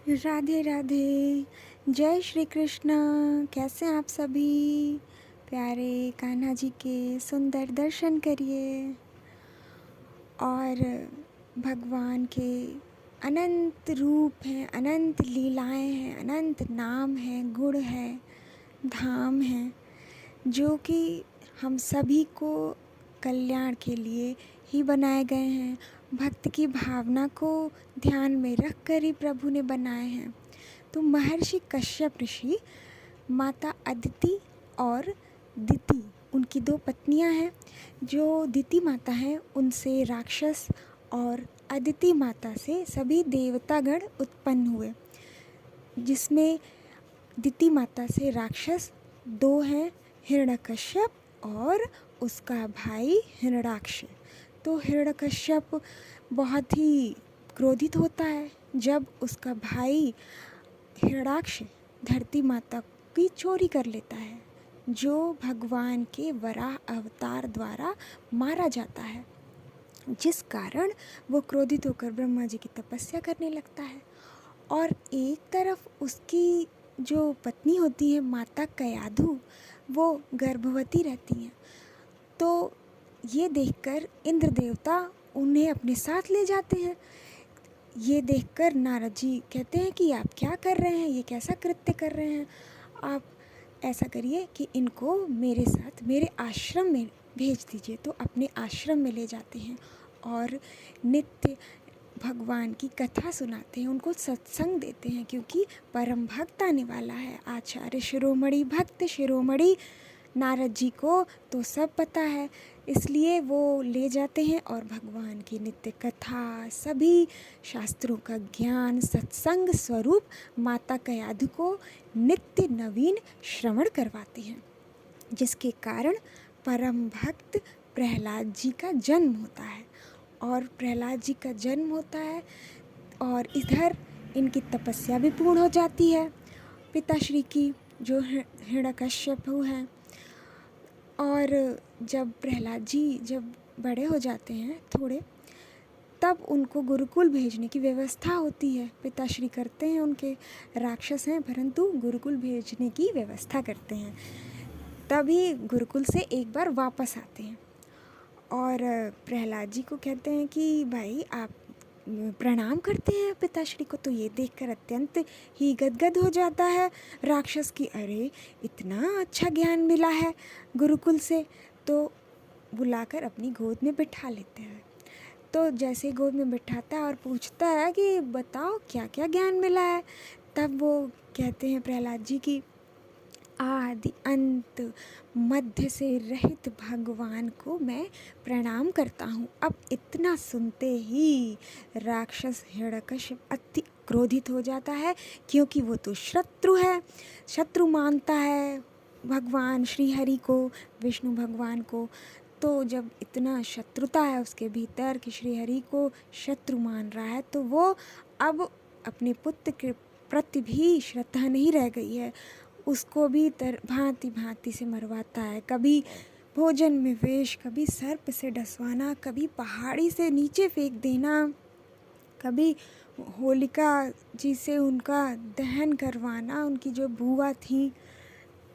राधे राधे। जय श्री कृष्ण। कैसे हैं आप सभी? प्यारे कान्हा जी के सुंदर दर्शन करिए और भगवान के अनंत रूप हैं, अनंत लीलाएं हैं, अनंत नाम हैं, गुण हैं, धाम हैं, जो कि हम सभी को कल्याण के लिए ही बनाए गए हैं। भक्त की भावना को ध्यान में रख कर ही प्रभु ने बनाए हैं। तो महर्षि कश्यप ऋषि, माता अदिति और दिति, उनकी दो पत्नियां हैं। जो दिति माता हैं उनसे राक्षस और अदिति माता से सभी देवतागण उत्पन्न हुए, जिसमें दिति माता से राक्षस दो हैं, हिरण्यकश्यप और उसका भाई हिरण्याक्ष। तो हिरण्यकश्यप बहुत ही क्रोधित होता है जब उसका भाई हिरण्याक्ष धरती माता की चोरी कर लेता है, जो भगवान के वराह अवतार द्वारा मारा जाता है, जिस कारण वो क्रोधित होकर ब्रह्मा जी की तपस्या करने लगता है। और एक तरफ उसकी जो पत्नी होती है माता कयाधु, वो गर्भवती रहती हैं। तो ये देखकर इंद्र देवता उन्हें अपने साथ ले जाते हैं। ये देखकर नारद जी कहते हैं कि आप क्या कर रहे हैं, ये कैसा कृत्य कर रहे हैं, आप ऐसा करिए कि इनको मेरे साथ मेरे आश्रम में भेज दीजिए। तो अपने आश्रम में ले जाते हैं और नित्य भगवान की कथा सुनाते हैं, उनको सत्संग देते हैं, क्योंकि परम भक्त आने वाला है। आचार्य शिरोमणि भक्त शिरोमणि नारद जी को तो सब पता है, इसलिए वो ले जाते हैं और भगवान की नित्य कथा, सभी शास्त्रों का ज्ञान, सत्संग स्वरूप माता कयाधु को नित्य नवीन श्रवण करवाते हैं, जिसके कारण परम भक्त प्रहलाद जी का जन्म होता है। और प्रहलाद जी का जन्म होता है और इधर इनकी तपस्या भी पूर्ण हो जाती है, पिताश्री की, जो हिरण्यकश्यप हैं। और जब प्रहलाद जी जब बड़े हो जाते हैं थोड़े, तब उनको गुरुकुल भेजने की व्यवस्था होती है। पिताश्री करते हैं, उनके राक्षस हैं परंतु गुरुकुल भेजने की व्यवस्था करते हैं। तभी गुरुकुल से एक बार वापस आते हैं और प्रहलाद जी को कहते हैं कि भाई आप प्रणाम करते हैं पिताश्री को। तो ये देखकर अत्यंत ही गदगद हो जाता है राक्षस की, अरे इतना अच्छा ज्ञान मिला है गुरुकुल से। तो बुलाकर अपनी गोद में बिठा लेते हैं। तो जैसे गोद में बिठाता है और पूछता है कि बताओ क्या क्या ज्ञान मिला है, तब वो कहते हैं प्रहलाद जी की आदि अंत मध्य से रहित भगवान को मैं प्रणाम करता हूँ। अब इतना सुनते ही राक्षस हिरण्यकश्यप अति क्रोधित हो जाता है, क्योंकि वो तो शत्रु है, शत्रु मानता है भगवान श्री हरि को, विष्णु भगवान को। तो जब इतना शत्रुता है उसके भीतर कि श्री हरि को शत्रु मान रहा है, तो वो अब अपने पुत्र के प्रति भी श्रद्धा नहीं रह गई है, उसको भी भांति भांति से मरवाता है। कभी भोजन में विष, कभी सर्प से डसवाना, कभी पहाड़ी से नीचे फेंक देना, कभी होलिका जी से उनका दहन करवाना। उनकी जो बुआ थी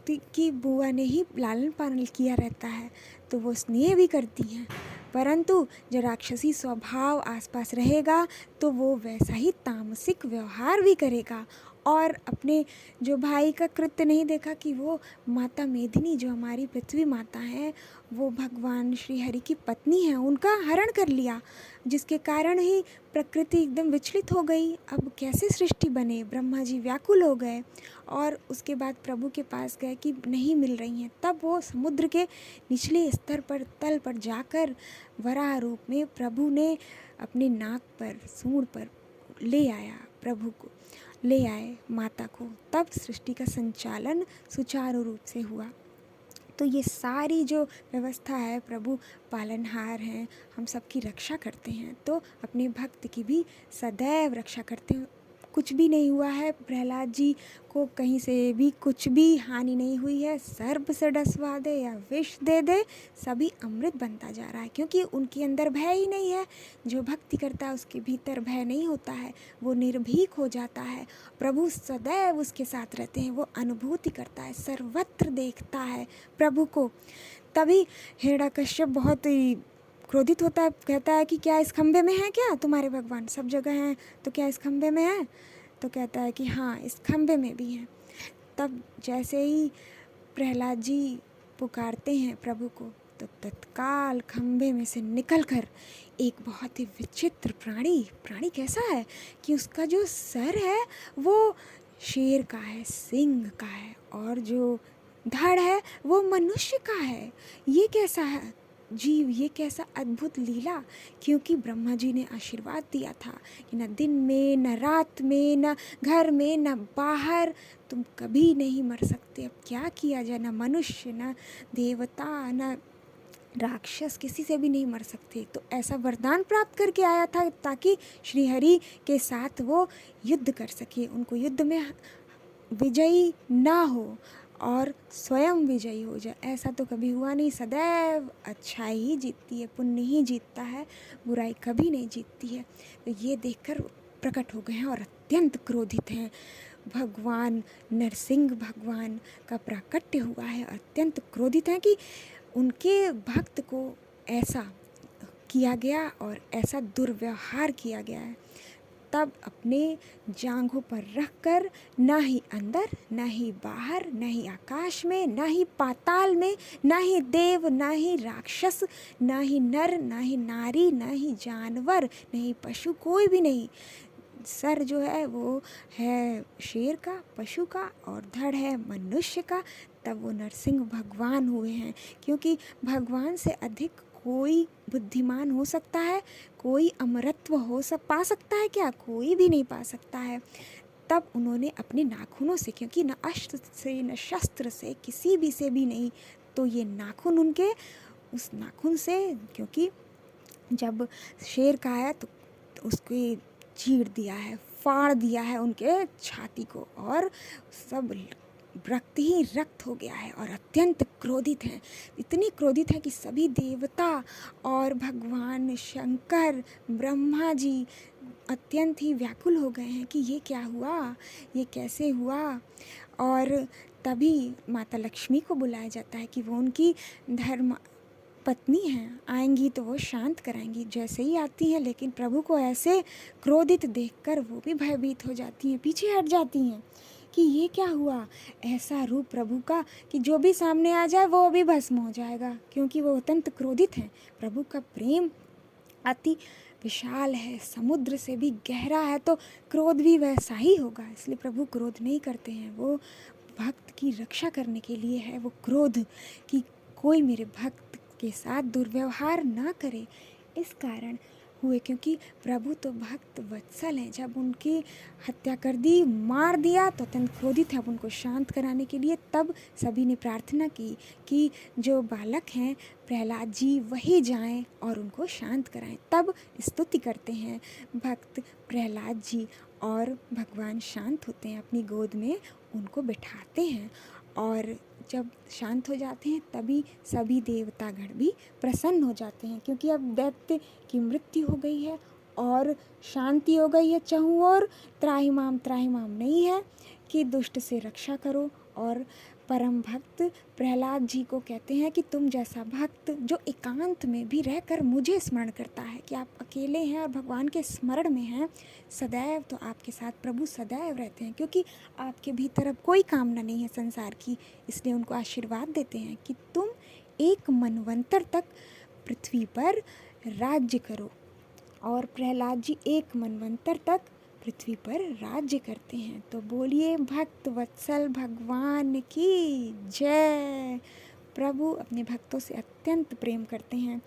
कि बुआ ने ही लालन पालन किया रहता है, तो वो स्नेह भी करती हैं, परंतु जो राक्षसी स्वभाव आसपास रहेगा तो वो वैसा ही तामसिक व्यवहार भी करेगा। और अपने जो भाई का कृत्य नहीं देखा कि वो माता मेदिनी, जो हमारी पृथ्वी माता है, वो भगवान श्री हरि की पत्नी है, उनका हरण कर लिया, जिसके कारण ही प्रकृति एकदम विचलित हो गई। अब कैसे सृष्टि बने, ब्रह्मा जी व्याकुल हो गए और उसके बाद प्रभु के पास गए कि नहीं मिल रही हैं। तब वो समुद्र के निचले स्तर पर, तल पर जाकर वराह रूप में प्रभु ने अपने नाक पर, सूंड पर ले आया, प्रभु को ले आए माता को। तब सृष्टि का संचालन सुचारू रूप से हुआ। तो ये सारी जो व्यवस्था है, प्रभु पालनहार हैं, हम सबकी रक्षा करते हैं, तो अपने भक्त की भी सदैव रक्षा कुछ भी नहीं हुआ है, प्रहलाद जी को कहीं से भी कुछ भी हानि नहीं हुई है। सर्प से डसवा दे या विष दे दे, सभी अमृत बनता जा रहा है, क्योंकि उनके अंदर भय ही नहीं है। जो भक्ति करता है उसके भीतर भय नहीं होता है, वो निर्भीक हो जाता है। प्रभु सदैव उसके साथ रहते हैं, वो अनुभूति करता है, सर्वत्र देखता है प्रभु को। तभी हिरण्यकश्यप बहुत ही क्रोधित होता है, कहता है कि क्या इस खंबे में है क्या तुम्हारे भगवान? सब जगह हैं तो क्या इस खंबे में है? तो कहता है कि हाँ, इस खंबे में भी हैं। तब जैसे ही प्रहलाद जी पुकारते हैं प्रभु को, तो तत्काल खंबे में से निकलकर एक बहुत ही विचित्र प्राणी कैसा है कि उसका जो सर है वो शेर का है, सिंह का है, और जो धड़ है वो मनुष्य का है। ये कैसा है जीव, ये कैसा अद्भुत लीला! क्योंकि ब्रह्मा जी ने आशीर्वाद दिया था कि न दिन में, न रात में, न घर में, न बाहर तुम कभी नहीं मर सकते। अब क्या किया जाए, न मनुष्य, न देवता, न राक्षस, किसी से भी नहीं मर सकते। तो ऐसा वरदान प्राप्त करके आया था ताकि श्रीहरि के साथ वो युद्ध कर सके, उनको युद्ध में विजयी ना हो और स्वयं विजयी हो जाए। ऐसा तो कभी हुआ नहीं, सदैव अच्छाई ही जीतती है, पुण्य ही जीतता है, बुराई कभी नहीं जीतती है। तो ये देखकर प्रकट हो गए हैं और अत्यंत क्रोधित हैं। भगवान नरसिंह भगवान का प्राकट्य हुआ है, अत्यंत क्रोधित हैं कि उनके भक्त को ऐसा किया गया और ऐसा दुर्व्यवहार किया गया है। तब अपने जांघों पर रखकर ना ही अंदर, ना ही बाहर, ना ही आकाश में, ना ही पाताल में, ना ही देव, ना ही राक्षस, ना ही नर, ना ही नारी, ना ही जानवर, ना ही पशु, कोई भी नहीं। सर जो है वो है शेर का, पशु का, और धड़ है मनुष्य का। तब वो नरसिंह भगवान हुए हैं, क्योंकि भगवान से अधिक कोई बुद्धिमान हो सकता है, कोई अमरत्व पा सकता है क्या? कोई भी नहीं पा सकता है। तब उन्होंने अपने नाखूनों से, क्योंकि न अस्त्र से न शस्त्र से, किसी भी से भी नहीं, तो ये नाखून उनके, उस नाखून से, क्योंकि जब शेर का है तो उसको चीर दिया है, फाड़ दिया है उनके छाती को, और सब रक्त ही रक्त हो गया है, और अत्यंत क्रोधित हैं। इतनी क्रोधित है कि सभी देवता और भगवान शंकर, ब्रह्मा जी अत्यंत ही व्याकुल हो गए हैं कि ये क्या हुआ, ये कैसे हुआ। और तभी माता लक्ष्मी को बुलाया जाता है कि वो उनकी धर्म पत्नी हैं, आएंगी तो वो शांत कराएंगी। जैसे ही आती हैं, लेकिन प्रभु को ऐसे क्रोधित देखकर वो भी भयभीत हो जाती हैं, पीछे हट जाती हैं कि ये क्या हुआ। ऐसा रूप प्रभु का कि जो भी सामने आ जाए वो भी भस्म हो जाएगा, क्योंकि वो अत्यंत क्रोधित हैं। प्रभु का प्रेम अति विशाल है, समुद्र से भी गहरा है, तो क्रोध भी वैसा ही होगा। इसलिए प्रभु क्रोध नहीं करते हैं, वो भक्त की रक्षा करने के लिए है वो क्रोध, कि कोई मेरे भक्त के साथ दुर्व्यवहार ना करे। इस कारण हुए, क्योंकि प्रभु तो भक्त वत्सल हैं। जब उनकी हत्या कर दी, मार दिया, तो अत्यंत क्रोधित है। अब उनको शांत कराने के लिए तब सभी ने प्रार्थना की कि जो बालक हैं प्रहलाद जी वही जाएं और उनको शांत कराएं। तब स्तुति करते हैं भक्त प्रहलाद जी, और भगवान शांत होते हैं, अपनी गोद में उनको बिठाते हैं, और जब शांत हो जाते हैं तभी सभी देवतागण भी प्रसन्न हो जाते हैं, क्योंकि अब दैत्य की मृत्यु हो गई है और शांति हो गई है चहु और त्राहिमाम नहीं है कि दुष्ट से रक्षा करो। और परम भक्त प्रहलाद जी को कहते हैं कि तुम जैसा भक्त जो एकांत में भी रहकर मुझे स्मरण करता है, कि आप अकेले हैं और भगवान के स्मरण में हैं सदैव, तो आपके साथ प्रभु सदैव रहते हैं, क्योंकि आपके भीतर अब कोई कामना नहीं है संसार की। इसलिए उनको आशीर्वाद देते हैं कि तुम एक मनवंतर तक पृथ्वी पर राज्य करो। और प्रहलाद जी एक मनवंतर तक पृथ्वी पर राज्य करते हैं। तो बोलिए भक्त वत्सल भगवान की जय। प्रभु अपने भक्तों से अत्यंत प्रेम करते हैं,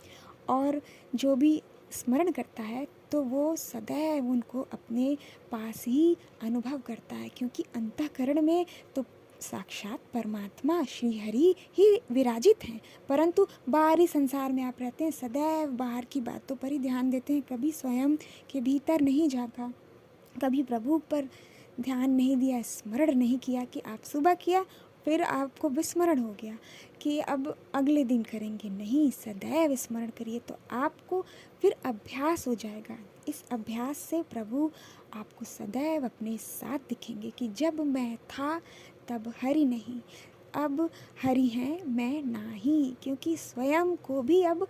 और जो भी स्मरण करता है तो वो सदैव उनको अपने पास ही अनुभव करता है, क्योंकि अंतःकरण में तो साक्षात परमात्मा श्री हरि ही विराजित हैं, परंतु बाहरी संसार में आप रहते हैं, सदैव बाहर की बातों पर ही ध्यान देते हैं, कभी स्वयं के भीतर नहीं झांका। कभी प्रभु पर ध्यान नहीं दिया, स्मरण नहीं किया कि आप सुबह किया फिर आपको विस्मरण हो गया कि अब अगले दिन करेंगे, नहीं, सदैव स्मरण करिए तो आपको फिर अभ्यास हो जाएगा। इस अभ्यास से प्रभु आपको सदैव अपने साथ दिखेंगे कि जब मैं था तब हरि नहीं, अब हरि हैं मैं नाही, क्योंकि स्वयं को भी अब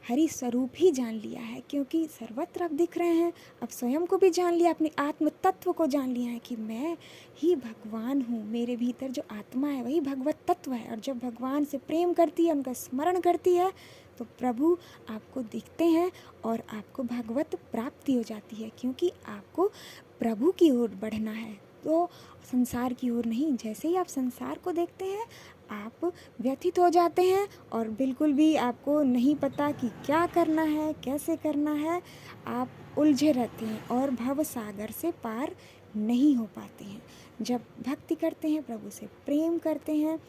हरि स्वरूप ही जान लिया है, क्योंकि सर्वत्र अब दिख रहे हैं। अब स्वयं को भी जान लिया, अपने आत्म तत्व को जान लिया है कि मैं ही भगवान हूँ, मेरे भीतर जो आत्मा है वही भगवत तत्व है। और जब भगवान से प्रेम करती है, उनका स्मरण करती है, तो प्रभु आपको दिखते हैं और आपको भगवत प्राप्ति हो जाती है, क्योंकि आपको प्रभु की ओर बढ़ना है, तो संसार की ओर नहीं। जैसे ही आप संसार को देखते हैं आप व्यथित हो जाते हैं और बिल्कुल भी आपको नहीं पता कि क्या करना है, कैसे करना है, आप उलझे रहते हैं और भव सागर से पार नहीं हो पाते हैं। जब भक्ति करते हैं, प्रभु से प्रेम करते हैं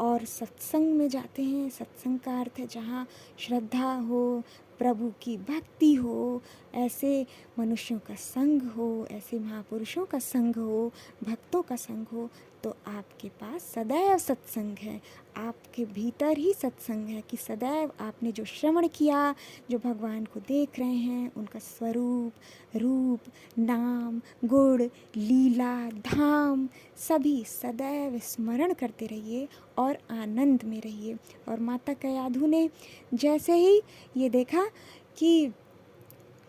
और सत्संग में जाते हैं, सत्संग का अर्थ है जहाँ श्रद्धा हो, प्रभु की भक्ति हो, ऐसे मनुष्यों का संग हो, ऐसे महापुरुषों का संग हो, भक्तों का संग हो, तो आपके पास सदैव सत्संग है, आपके भीतर ही सत्संग है कि सदैव आपने जो श्रवण किया, जो भगवान को देख रहे हैं, उनका स्वरूप, रूप, नाम, गुण, लीला, धाम, सभी सदैव स्मरण करते रहिए और आनंद में रहिए। और माता कयाधु ने जैसे ही ये देखा कि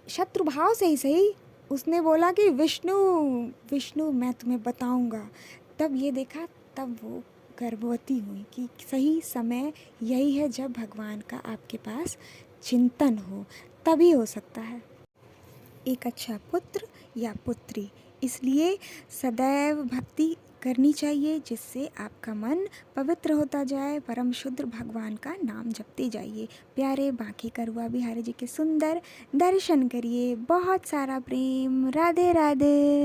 शत्रु भाव से ही सही, उसने बोला कि विष्णु विष्णु मैं तुम्हें बताऊंगा, तब ये देखा, तब वो गर्भवती हुई कि सही समय यही है जब भगवान का आपके पास चिंतन हो, तभी हो सकता है एक अच्छा पुत्र या पुत्री। इसलिए सदैव भक्ति करनी चाहिए जिससे आपका मन पवित्र होता जाए, परम शुद्ध भगवान का नाम जपते जाइए। प्यारे बांके करुआ बिहारी जी के सुंदर दर्शन करिए। बहुत सारा प्रेम। राधे राधे।